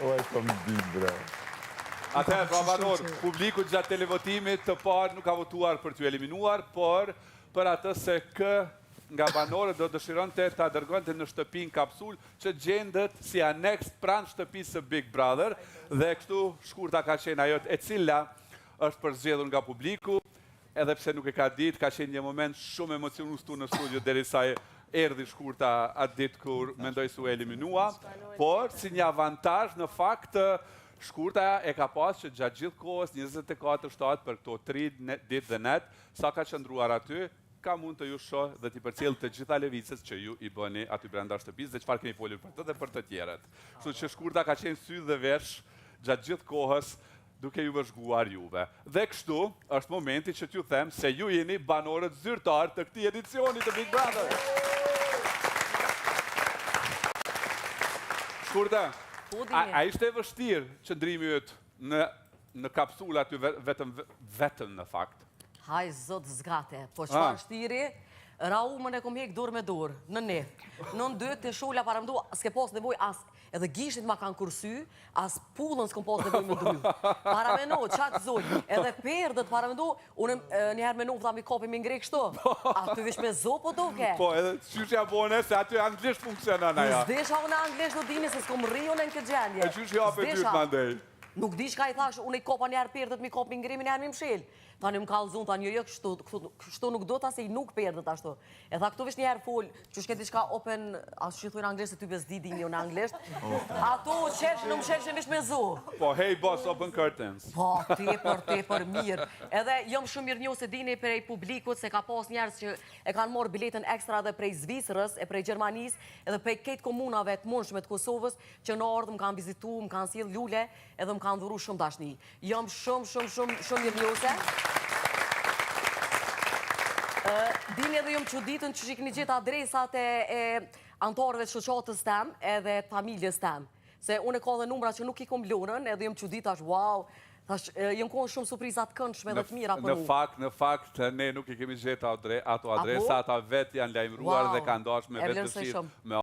Oj, kom dit, bre. Atëherë, pra banor, publiku gjatë televotimit të parë nuk ka votuar për t'ju eliminuar, por për atë se nga banorët do dëshironte ta dërgonte në shtëpinë kapsul që gjendet si aneks pranë shtëpisë së Big Brother dhe kështu shkurta ka qenë ajo e cila është përzgjedhur nga publiku, edhe pse nuk e ka ditë, ka qenë një moment shumë emocionus tu në studio derisa erdhi shkurta atë ditë kur mendoj se u eliminua, por si një avantazh në fakt shkurta e ka pas që gjatë gjithë kohës 24/7 për këto 3 ditë dhe net, sa ka qëndruar aty, ka mund të ju shoh dhe t'i përcjell të gjitha lëvizjet që ju i bëni aty brenda shtëpisë dhe çfarë keni folur për të dhe për të tjerët. Kështu që shkurta ka qenë sy dhe vesh gjatë gjithë kohës duke ju vëzhguar juve. Dhe kështu është momenti që t'ju them se ju jeni banorët zyrtar të këtij edicioni të Big Brother. Shkurta, a ishte e vështirë qëndrimi yt në kapsulë aty vetëm në fakt? Haj, zot zgate, po çfarë shtiri, raumën e kom hek dorë me dorë, në ne. Në dytë të shola para mdo, s'ke pas nevoj as edhe gishtit ma kanë kursy, as pullën s'kom pas nevoj me dry. Para me no, qatë zoj, edhe perdët para me do, unë njëherë me no vda mi kapi me ngrej kështu. A ty vish me zo po doke? Po, edhe qyshja bone se aty anglisht funksionan aja. S'desha unë anglisht do dini se s'kom rriun e në këtë gjendje. E qysh jape dytë mandej? Nuk di shka i thash, unë i kopa njerë perdët, mi kopi ngrimin njerë mi mshel. Tani më kalzun, tani jo kështu nuk do ta se i nuk perdët ashtu. E tha këtu vish njerë full, që shke diçka open, ashtu që thujnë anglisht, ty bez didi një në anglisht. Ato qesh, në më qeshin vish me zo. Po, hey boss, open curtains. Po, tepër mirë. Edhe jom shumë mirë njohë se dini prej publikut, se ka pas njerës që e kanë morë biletën ekstra dhe prej Zvicrës, e prej Gjermanis, edhe prej ketë komunave të mundshme të Kosovës, që në ardhë më kanë vizitu, më kanë sill lule, edhe më kanë dhuru shumë dashni. Jom shumë mirë njohëse. Dini edhe jom që ditën që shikni gjithë adresat e antarëve të shoqatës tem edhe të familjes tem. Se unë e ka dhe numra që nuk i kom lënën, edhe jom që ditë ashtë, wow, jom kohën shumë surprizat këndshme dhe të mira për mu. Në fakt, ne nuk i kemi gjithë ato adresa, ata vetë janë lajmëruar dhe kanë dashme vetë dëshirë me